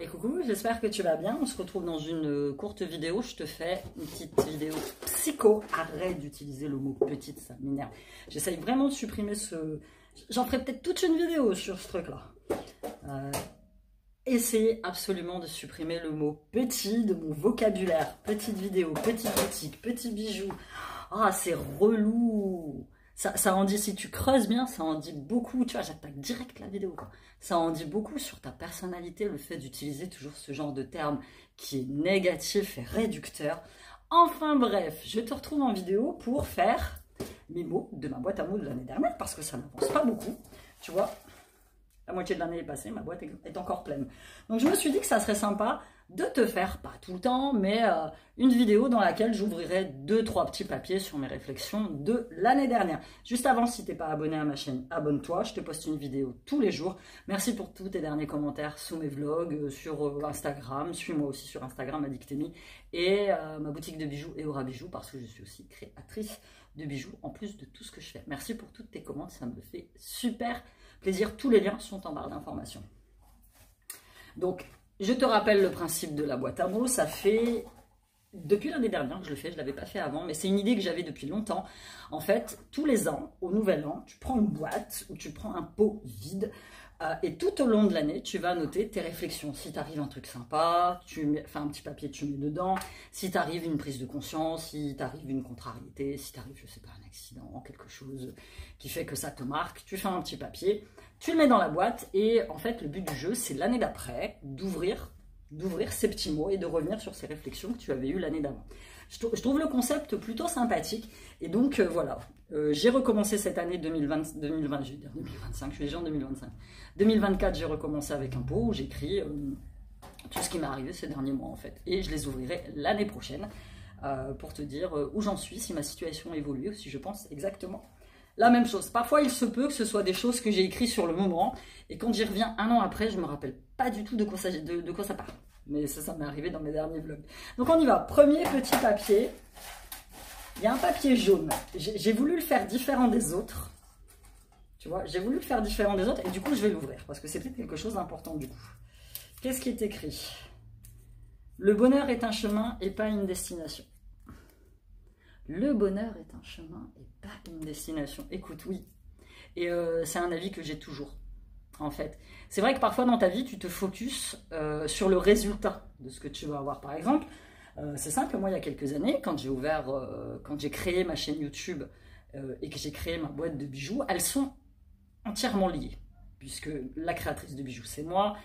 Et coucou, j'espère que tu vas bien. On se retrouve dans une courte vidéo. Je te fais une petite vidéo psycho. Arrête d'utiliser le mot petite, ça m'énerve. J'essaye vraiment de supprimer ce... J'en ferai peut-être toute une vidéo sur ce truc-là. Essayez absolument de supprimer le mot petit de mon vocabulaire. Petite vidéo, petite boutique, petit bijou. Ah, c'est relou. Ça en dit, si tu creuses bien, ça en dit beaucoup. Tu vois, j'attaque direct la vidéo, quoi. Ça en dit beaucoup sur ta personnalité, le fait d'utiliser toujours ce genre de terme qui est négatif et réducteur. Enfin bref, je te retrouve en vidéo pour faire mes mots de ma boîte à mots de l'année dernière, parce que ça n'avance pas beaucoup. Tu vois, la moitié de l'année est passée, ma boîte est encore pleine. Donc je me suis dit que ça serait sympa de te faire, pas tout le temps, mais une vidéo dans laquelle j'ouvrirai 2-3 petits papiers sur mes réflexions de l'année dernière. Juste avant, si tu n'es pas abonné à ma chaîne, abonne-toi, je te poste une vidéo tous les jours. Merci pour tous tes derniers commentaires sous mes vlogs, sur Instagram, suis-moi aussi sur Instagram, Addictemi, et ma boutique de bijoux Eora Bijoux, parce que je suis aussi créatrice de bijoux, en plus de tout ce que je fais. Merci pour toutes tes commandes, ça me fait super plaisir. Tous les liens sont en barre d'informations. Donc, je te rappelle le principe de la boîte à mots. Ça fait depuis l'année dernière que je le fais, je ne l'avais pas fait avant, mais c'est une idée que j'avais depuis longtemps. En fait, tous les ans, au nouvel an, tu prends une boîte ou tu prends un pot vide et tout au long de l'année, tu vas noter tes réflexions. Si t'arrive un truc sympa, un petit papier, tu mets dedans. Si t'arrive une prise de conscience, si t'arrive une contrariété, si t'arrive, je sais pas, un accident, quelque chose qui fait que ça te marque, tu fais un petit papier, tu le mets dans la boîte et en fait, le but du jeu, c'est l'année d'après d'ouvrir ces petits mots et de revenir sur ces réflexions que tu avais eues l'année d'avant. Je trouve le concept plutôt sympathique et donc voilà, j'ai recommencé cette année 2020, je vais dire 2025, je suis déjà en 2025. 2024, j'ai recommencé avec un pot où j'écris tout ce qui m'est arrivé ces derniers mois en fait. Et je les ouvrirai l'année prochaine pour te dire où j'en suis, si ma situation évolue ou si je pense exactement la même chose. Parfois, il se peut que ce soit des choses que j'ai écrites sur le moment et quand j'y reviens un an après, je ne me rappelle pas du tout de quoi ça parle. Mais ça m'est arrivé dans mes derniers vlogs. Donc on y va. Premier petit papier. Il y a un papier jaune. J'ai voulu le faire différent des autres. Tu vois, j'ai voulu le faire différent des autres et du coup, je vais l'ouvrir parce que c'est peut-être quelque chose d'important du coup. Qu'est-ce qui est écrit? Le bonheur est un chemin et pas une destination. Le bonheur est un chemin et pas une destination. Écoute, oui. Et c'est un avis que j'ai toujours, en fait. C'est vrai que parfois dans ta vie, tu te focuses sur le résultat de ce que tu vas avoir. Par exemple, c'est simple, moi, il y a quelques années, quand j'ai créé ma chaîne YouTube et que j'ai créé ma boîte de bijoux, elles sont entièrement liées. Puisque la créatrice de bijoux, c'est moi.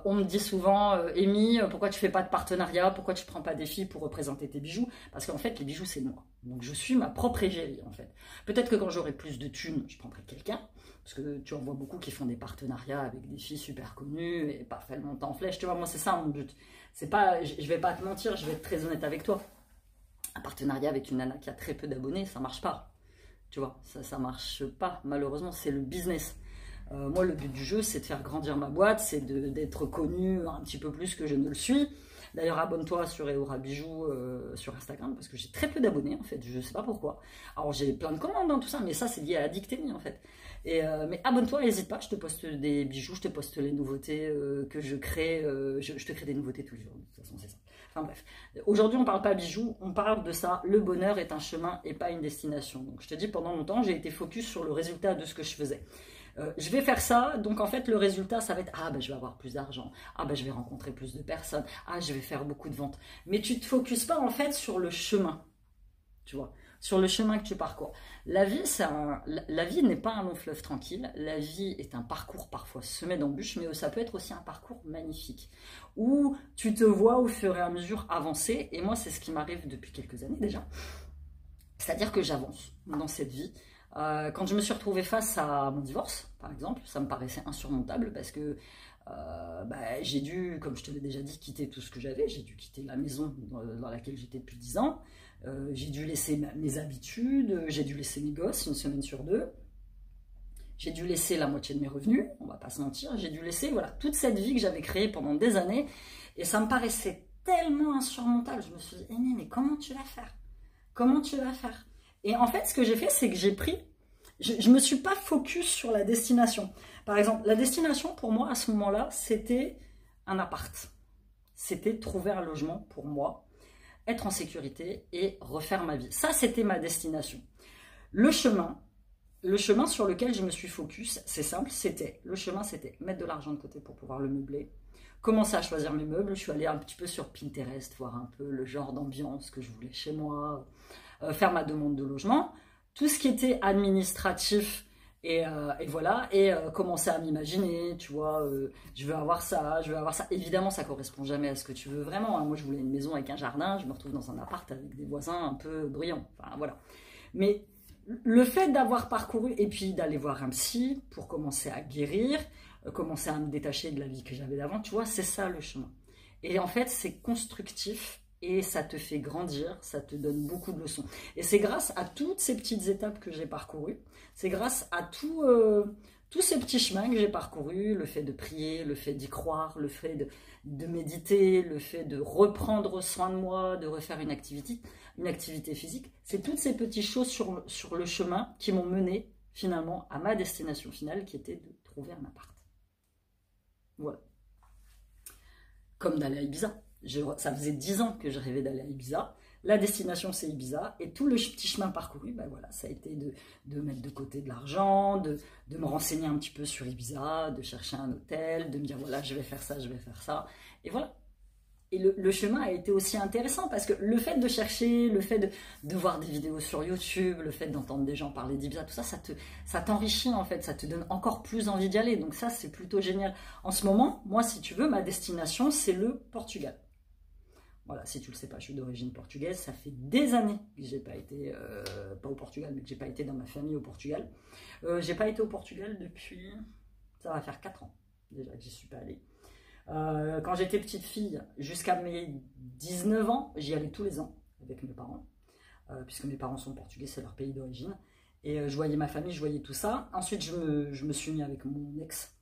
On me dit souvent, Amy, pourquoi tu fais pas de partenariat? Pourquoi tu prends pas des filles pour représenter tes bijoux? Parce qu'en fait, les bijoux, c'est moi. Donc, je suis ma propre égérie, en fait. Peut-être que quand j'aurai plus de thunes, je prendrai quelqu'un. Parce que tu en vois beaucoup qui font des partenariats avec des filles super connues et pas fait longtemps en flèche. Tu vois, moi, c'est ça mon but. C'est pas, je vais pas te mentir, je vais être très honnête avec toi. Un partenariat avec une nana qui a très peu d'abonnés, ça marche pas. Tu vois, ça marche pas. Malheureusement, c'est le business. Moi, le but du jeu, c'est de faire grandir ma boîte, c'est d'être connu un petit peu plus que je ne le suis. D'ailleurs, abonne-toi sur Eora Bijoux sur Instagram, parce que j'ai très peu d'abonnés, en fait, je ne sais pas pourquoi. Alors, j'ai plein de commandes dans tout ça, mais ça, c'est lié à Addictemi, en fait. Mais abonne-toi, n'hésite pas, je te poste des bijoux, je te poste les nouveautés que je crée. Je te crée des nouveautés tous les jours, de toute façon, c'est ça. Enfin bref, aujourd'hui, on ne parle pas bijoux, on parle de ça. Le bonheur est un chemin et pas une destination. Donc, je te dis, pendant longtemps, j'ai été focus sur le résultat de ce que je faisais. Je vais faire ça, donc en fait le résultat ça va être ah ben je vais avoir plus d'argent, ah ben je vais rencontrer plus de personnes, ah je vais faire beaucoup de ventes. Mais tu te focuses pas en fait sur le chemin, tu vois, sur le chemin que tu parcours. La vie la vie n'est pas un long fleuve tranquille, la vie est un parcours parfois semé d'embûches, mais ça peut être aussi un parcours magnifique où tu te vois au fur et à mesure avancer. Et moi c'est ce qui m'arrive depuis quelques années déjà, c'est-à-dire que j'avance dans cette vie. Quand je me suis retrouvée face à mon divorce, par exemple, ça me paraissait insurmontable parce que j'ai dû, comme je te l'ai déjà dit, quitter tout ce que j'avais. J'ai dû quitter la maison dans laquelle j'étais depuis 10 ans. J'ai dû laisser mes habitudes, j'ai dû laisser mes gosses 1 semaine sur 2. J'ai dû laisser la moitié de mes revenus, on va pas se mentir. J'ai dû laisser voilà, toute cette vie que j'avais créée pendant des années. Et ça me paraissait tellement insurmontable. Je me suis dit, mais comment tu vas faire? Comment tu vas faire? Et en fait, ce que j'ai fait, c'est que je ne me suis pas focus sur la destination. Par exemple, la destination, pour moi, à ce moment-là, c'était un appart. C'était trouver un logement pour moi, être en sécurité et refaire ma vie. Ça, c'était ma destination. Le chemin sur lequel je me suis focus, c'est simple, c'était mettre de l'argent de côté pour pouvoir le meubler, commencer à choisir mes meubles. Je suis allée un petit peu sur Pinterest, voir un peu le genre d'ambiance que je voulais chez moi, faire ma demande de logement, tout ce qui était administratif. Et voilà, commencer à m'imaginer, tu vois, je veux avoir ça, je veux avoir ça. Évidemment, ça correspond jamais à ce que tu veux vraiment, hein. Moi, je voulais une maison avec un jardin, je me retrouve dans un appart avec des voisins un peu bruyants. Enfin, voilà. Mais le fait d'avoir parcouru, et puis d'aller voir un psy pour commencer à guérir, commencer à me détacher de la vie que j'avais d'avant, tu vois, c'est ça le chemin. Et en fait, c'est constructif. Et ça te fait grandir, ça te donne beaucoup de leçons. Et c'est grâce à toutes ces petites étapes que j'ai parcourues, c'est grâce à tous ces petits chemins que j'ai parcourus, le fait de prier, le fait d'y croire, le fait de méditer, le fait de reprendre soin de moi, de refaire une activité physique. C'est toutes ces petites choses sur le chemin qui m'ont mené finalement à ma destination finale qui était de trouver un appart. Voilà. Comme d'aller à Ibiza. Ça faisait 10 ans que je rêvais d'aller à Ibiza. La destination, c'est Ibiza. Et tout le petit chemin parcouru, ben voilà, ça a été de mettre de côté de l'argent, de me renseigner un petit peu sur Ibiza, de chercher un hôtel, de me dire, voilà, je vais faire ça, je vais faire ça. Et voilà. Et le chemin a été aussi intéressant parce que le fait de chercher, le fait de voir des vidéos sur YouTube, le fait d'entendre des gens parler d'Ibiza, tout ça, ça t'enrichit en fait, ça te donne encore plus envie d'y aller. Donc ça, c'est plutôt génial. En ce moment, moi, si tu veux, ma destination, c'est le Portugal. Voilà, si tu le sais pas, je suis d'origine portugaise. Ça fait des années que j'ai pas été, pas au Portugal, mais que j'ai pas été dans ma famille au Portugal. J'ai pas été au Portugal depuis, ça va faire 4 ans déjà que j'y suis pas allée. Quand j'étais petite fille, jusqu'à mes 19 ans, j'y allais tous les ans avec mes parents, puisque mes parents sont portugais, c'est leur pays d'origine. Et je voyais ma famille, je voyais tout ça. Ensuite, je me suis mis avec mon ex.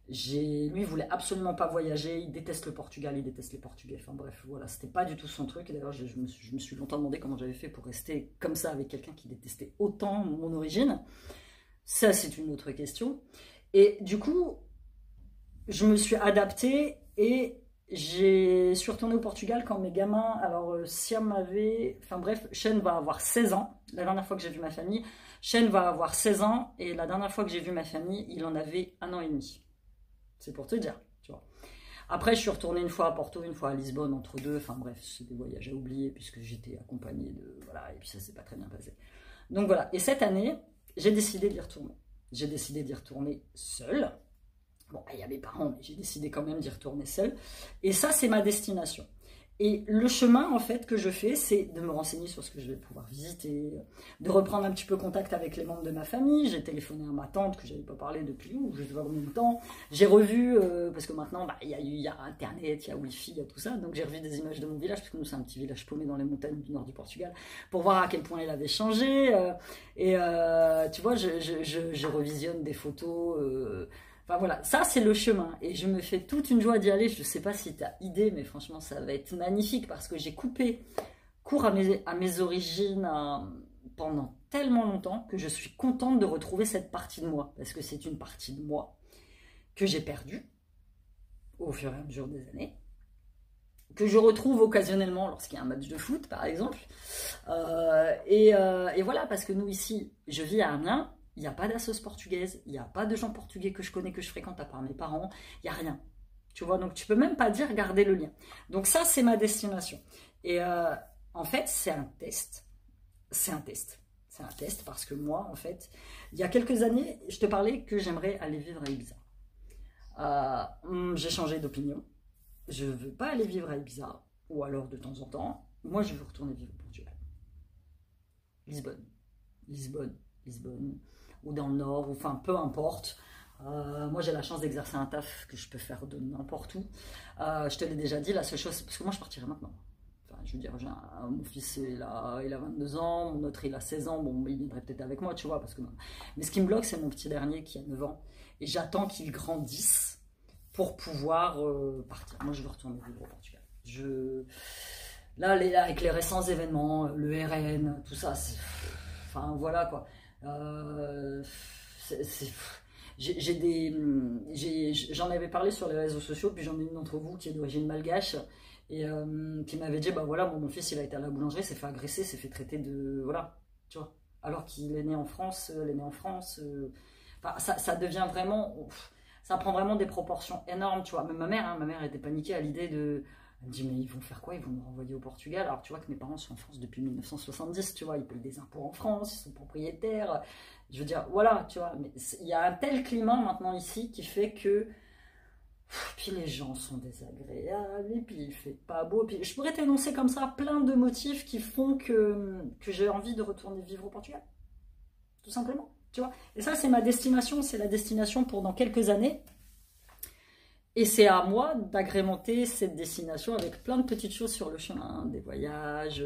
Lui, il voulait absolument pas voyager, il déteste le Portugal, il déteste les Portugais. Enfin bref, voilà, c'était pas du tout son truc. D'ailleurs, je me suis longtemps demandé comment j'avais fait pour rester comme ça avec quelqu'un qui détestait autant mon origine. Ça, c'est une autre question. Et du coup, je me suis adaptée et je suis retournée au Portugal quand mes gamins, alors Siam avait, enfin bref, Shane va avoir 16 ans, la dernière fois que j'ai vu ma famille, Shane va avoir 16 ans et la dernière fois que j'ai vu ma famille, il en avait 1 an et demi. C'est pour te dire, tu vois. Après, je suis retournée une fois à Porto, une fois à Lisbonne, entre deux, enfin bref, c'est des voyages à oublier puisque j'étais accompagnée de, voilà, et puis ça s'est pas très bien passé. Donc voilà, et cette année, j'ai décidé d'y retourner. J'ai décidé d'y retourner seule. Bon, il y a mes parents, mais j'ai décidé quand même d'y retourner seule. Et ça, c'est ma destination. Et le chemin, en fait, que je fais, c'est de me renseigner sur ce que je vais pouvoir visiter, de reprendre un petit peu contact avec les membres de ma famille. J'ai téléphoné à ma tante, que je n'avais pas parlé depuis, je sais pas combien de temps. J'ai revu, parce que maintenant, il y a Internet, il y a Wi-Fi, il y a tout ça. Donc, j'ai revu des images de mon village, parce que nous, c'est un petit village paumé dans les montagnes du nord du Portugal, pour voir à quel point il avait changé. Tu vois, je revisionne des photos... Enfin voilà, ça c'est le chemin et je me fais toute une joie d'y aller. Je ne sais pas si tu as idée, mais franchement ça va être magnifique parce que j'ai coupé court à mes origines pendant tellement longtemps que je suis contente de retrouver cette partie de moi parce que c'est une partie de moi que j'ai perdue au fur et à mesure des années, que je retrouve occasionnellement lorsqu'il y a un match de foot par exemple. Et voilà, parce que nous ici, je vis à Amiens. Il n'y a pas d'assos portugaise, il n'y a pas de gens portugais que je connais, que je fréquente à part mes parents, il n'y a rien. Tu vois, donc tu peux même pas dire garder le lien. Donc ça, c'est ma destination. Et en fait, c'est un test. C'est un test. C'est un test parce que moi, en fait, il y a quelques années, je te parlais que j'aimerais aller vivre à Ibiza. J'ai changé d'opinion. Je ne veux pas aller vivre à Ibiza, ou alors de temps en temps. Moi, je veux retourner vivre au Portugal. Lisbonne, ou dans le nord, ou enfin peu importe. Moi j'ai la chance d'exercer un taf que je peux faire de n'importe où. Je te l'ai déjà dit, la seule chose, parce que moi je partirai maintenant. Enfin, je veux dire, mon fils il a 22 ans, mon autre il a 16 ans, bon il viendrait peut-être avec moi, tu vois, parce que mais ce qui me bloque c'est mon petit dernier qui a 9 ans, et j'attends qu'il grandisse pour pouvoir partir. Moi je veux retourner vivre au Portugal. Là, avec les récents événements, le RN, tout ça, enfin voilà quoi. J'en avais parlé sur les réseaux sociaux, puis j'en ai une d'entre vous qui est d'origine malgache, et qui m'avait dit, bah voilà, mon fils il a été à la boulangerie, s'est fait agresser, s'est fait traiter de... Voilà, tu vois. Alors qu'il est né en France, enfin, ça devient vraiment... Ça prend vraiment des proportions énormes, tu vois. Même ma mère était paniquée à l'idée de... Elle me dit, mais ils vont faire quoi? Ils vont nous renvoyer au Portugal. Alors, tu vois que mes parents sont en France depuis 1970, tu vois. Ils payent des impôts en France, ils sont propriétaires. Je veux dire, voilà, tu vois. Mais il y a un tel climat maintenant ici qui fait que... Puis les gens sont désagréables, et puis il fait pas beau. Puis je pourrais t'énoncer comme ça plein de motifs qui font que j'ai envie de retourner vivre au Portugal. Tout simplement, tu vois. Et ça, c'est ma destination, c'est la destination pour dans quelques années. Et c'est à moi d'agrémenter cette destination avec plein de petites choses sur le chemin, des voyages,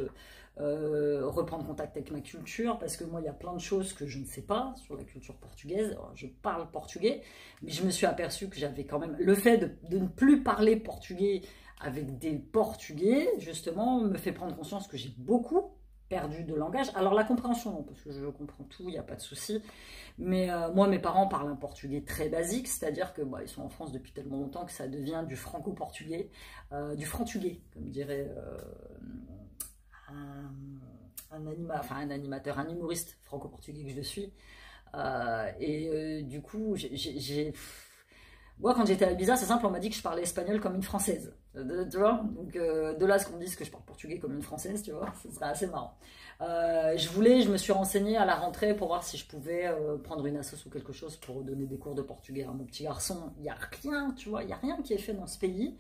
reprendre contact avec ma culture, parce que moi, il y a plein de choses que je ne sais pas sur la culture portugaise. Alors, je parle portugais, mais je me suis aperçue que j'avais quand même... Le fait de ne plus parler portugais avec des Portugais, justement, me fait prendre conscience que j'ai beaucoup perdu de langage. Alors la compréhension, non, parce que je comprends tout, il n'y a pas de souci. Mais moi, mes parents parlent un portugais très basique, c'est-à-dire que ils sont en France depuis tellement longtemps que ça devient du franco-portugais, du frantuguais, comme dirait un animateur, un humoriste franco-portugais que je suis. Du coup, moi, quand j'étais à Ibiza, c'est simple, on m'a dit que je parlais espagnol comme une française. Tu vois? Donc, de là, ce qu'on me dise que je parle portugais comme une française, tu vois, ce serait assez marrant. Je me suis renseignée à la rentrée pour voir si je pouvais prendre une assoce ou quelque chose pour donner des cours de portugais à mon petit garçon. Il n'y a rien, tu vois, il n'y a rien qui est fait dans ce pays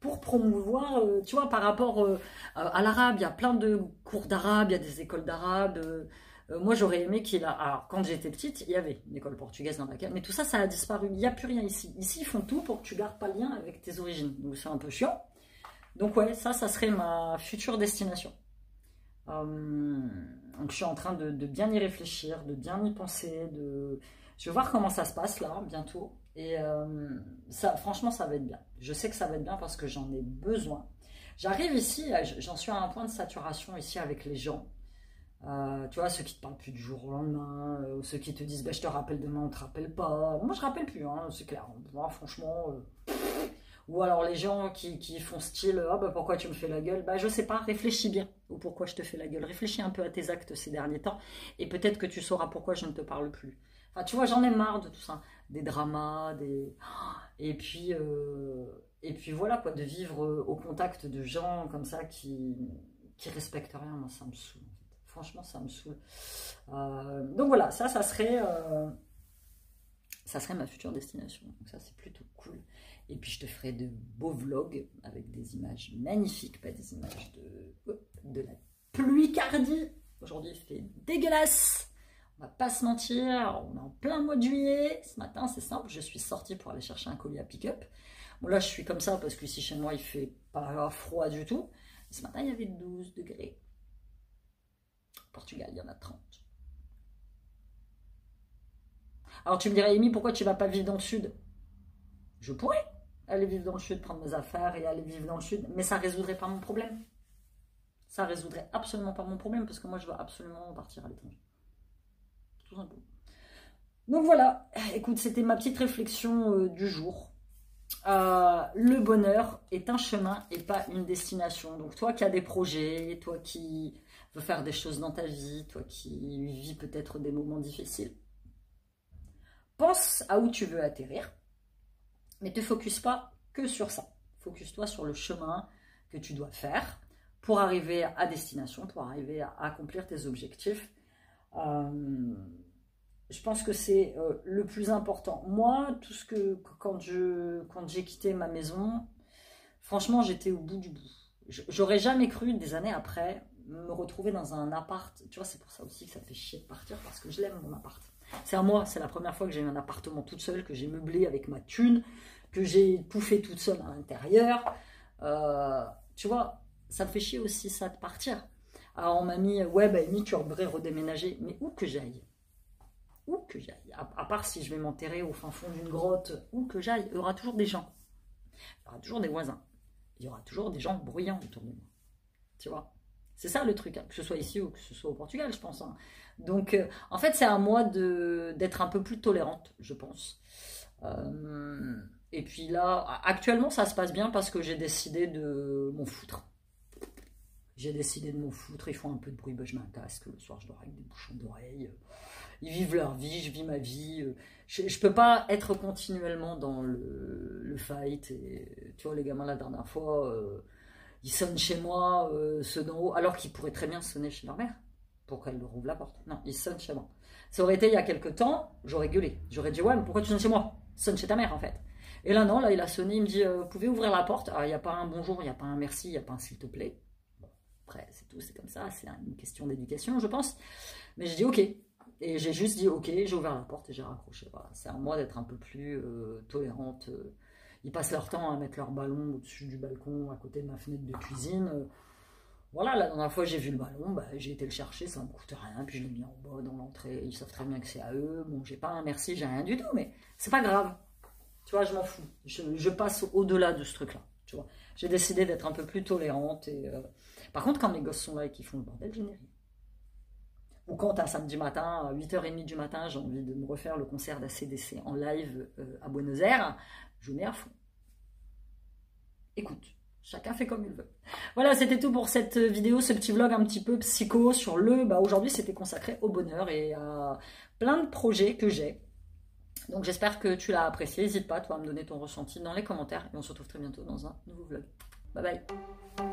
pour promouvoir, tu vois, par rapport à l'arabe. Il y a plein de cours d'arabe, il y a des écoles d'arabe. Moi, j'aurais aimé qu'il a... Alors, quand j'étais petite, il y avait une école portugaise dans laquelle... Mais tout ça, ça a disparu. Il n'y a plus rien ici. Ici, ils font tout pour que tu gardes pas le lien avec tes origines. Donc, c'est un peu chiant. Donc, ouais, ça serait ma future destination. Donc, je suis en train de bien y réfléchir, de bien y penser. Je vais voir comment ça se passe, là, bientôt. Et ça, franchement, ça va être bien. Je sais que ça va être bien parce que j'en ai besoin. J'arrive ici, j'en suis à un point de saturation ici avec les gens. Tu vois, ceux qui te parlent plus du jour au lendemain, ou ceux qui te disent bah, je te rappelle demain, on te rappelle pas. Moi, je rappelle plus, hein, c'est clair. Moi, franchement. Ou alors les gens qui font style ah bah pourquoi tu me fais la gueule? Bah, je sais pas, réfléchis bien ou pourquoi je te fais la gueule. Réfléchis un peu à tes actes ces derniers temps et peut-être que tu sauras pourquoi je ne te parle plus. Enfin, tu vois, j'en ai marre de tout ça. Des dramas, des. Et puis voilà, quoi, de vivre au contact de gens comme ça qui respectent rien. Moi, ça me saoule. Franchement, ça me saoule. Donc voilà, ça serait ma future destination. Donc ça, c'est plutôt cool. Et puis, je te ferai de beaux vlogs avec des images magnifiques, pas des images de la pluie cardie. Aujourd'hui, il fait dégueulasse. On va pas se mentir, on est en plein mois de juillet. Ce matin, c'est simple, je suis sortie pour aller chercher un colis à pick-up. Bon, là, je suis comme ça parce qu'ici, chez moi, il fait pas froid du tout. Ce matin, il y avait 12 degrés. Portugal, il y en a 30. Alors tu me dirais, Amy, pourquoi tu vas pas vivre dans le sud? Je pourrais aller vivre dans le sud, prendre mes affaires et aller vivre dans le sud, mais ça résoudrait pas mon problème. Ça résoudrait absolument pas mon problème parce que moi je veux absolument partir à l'étranger. Tout simplement. Donc voilà, écoute, c'était ma petite réflexion du jour. Le bonheur est un chemin et pas une destination. Donc toi qui as des projets, toi qui veux faire des choses dans ta vie, toi qui vis peut-être des moments difficiles, pense à où tu veux atterrir, mais ne te focus pas que sur ça. Focus-toi sur le chemin que tu dois faire pour arriver à destination, pour arriver à accomplir tes objectifs. Je pense que c'est le plus important. Moi, quand j'ai quitté ma maison, franchement, j'étais au bout du bout. J'aurais jamais cru, des années après, me retrouver dans un appart. Tu vois, c'est pour ça aussi que ça fait chier de partir, parce que je l'aime, mon appart. C'est à moi, c'est la première fois que j'ai eu un appartement toute seule, que j'ai meublé avec ma thune, que j'ai tout fait toute seule à l'intérieur. Tu vois, ça me fait chier aussi ça de partir. Alors on m'a mis, ouais, bah Amy, tu devrais redéménager. Mais où que j'aille? Où que j'aille, à part si je vais m'enterrer au fin fond d'une grotte, où que j'aille, il y aura toujours des gens. Il y aura toujours des voisins. Il y aura toujours des gens bruyants autour de moi. Tu vois? C'est ça le truc, hein, que ce soit ici ou que ce soit au Portugal, je pense. Hein. Donc, en fait, c'est à moi d'être un peu plus tolérante, je pense. Et puis là, actuellement, ça se passe bien parce que j'ai décidé de m'en foutre. J'ai décidé de m'en foutre, ils font un peu de bruit, ben, je mets un casque, le soir je dors avec des bouchons d'oreilles. Ils vivent leur vie, je vis ma vie. Je peux pas être continuellement dans le fight. Et, tu vois, les gamins, la dernière fois, ils sonnent chez moi, ceux d'en haut, alors qu'ils pourraient très bien sonner chez leur mère pour qu'elle leur ouvre la porte. Non, ils sonnent chez moi. Ça aurait été il y a quelques temps, j'aurais gueulé. J'aurais dit, ouais, mais pourquoi tu sonnes chez moi? Sonne chez ta mère, en fait. Et là, non, là, il a sonné, il me dit, vous pouvez ouvrir la porte? Ah, il n'y a pas un bonjour, il n'y a pas un merci, il n'y a pas un s'il te plaît. Bon, après, c'est tout, c'est comme ça, c'est une question d'éducation, je pense. Mais je dis, ok. Et j'ai juste dit, ok, j'ai ouvert la porte et j'ai raccroché. Voilà. C'est à moi d'être un peu plus tolérante. Ils passent leur temps à mettre leur ballon au-dessus du balcon, à côté de ma fenêtre de cuisine. Voilà, la dernière fois j'ai vu le ballon, bah, j'ai été le chercher, ça ne me coûte rien, puis je l'ai mis en bas dans l'entrée. Ils savent très bien que c'est à eux. Bon, j'ai pas un merci, j'ai rien du tout, mais c'est pas grave. Tu vois, je m'en fous. Je passe au-delà de ce truc-là. Tu vois, j'ai décidé d'être un peu plus tolérante. Et, par contre, quand mes gosses sont là et qu'ils font le bordel, je n'ai rien. Ou quand à samedi matin, à 8h30 du matin, j'ai envie de me refaire le concert d'ACDC en live à Buenos Aires, je mets à fond. Écoute, chacun fait comme il veut. Voilà, c'était tout pour cette vidéo, ce petit vlog un petit peu psycho sur le... Bah, aujourd'hui, c'était consacré au bonheur et à plein de projets que j'ai. Donc j'espère que tu l'as apprécié. N'hésite pas, toi, à me donner ton ressenti dans les commentaires. Et on se retrouve très bientôt dans un nouveau vlog. Bye bye.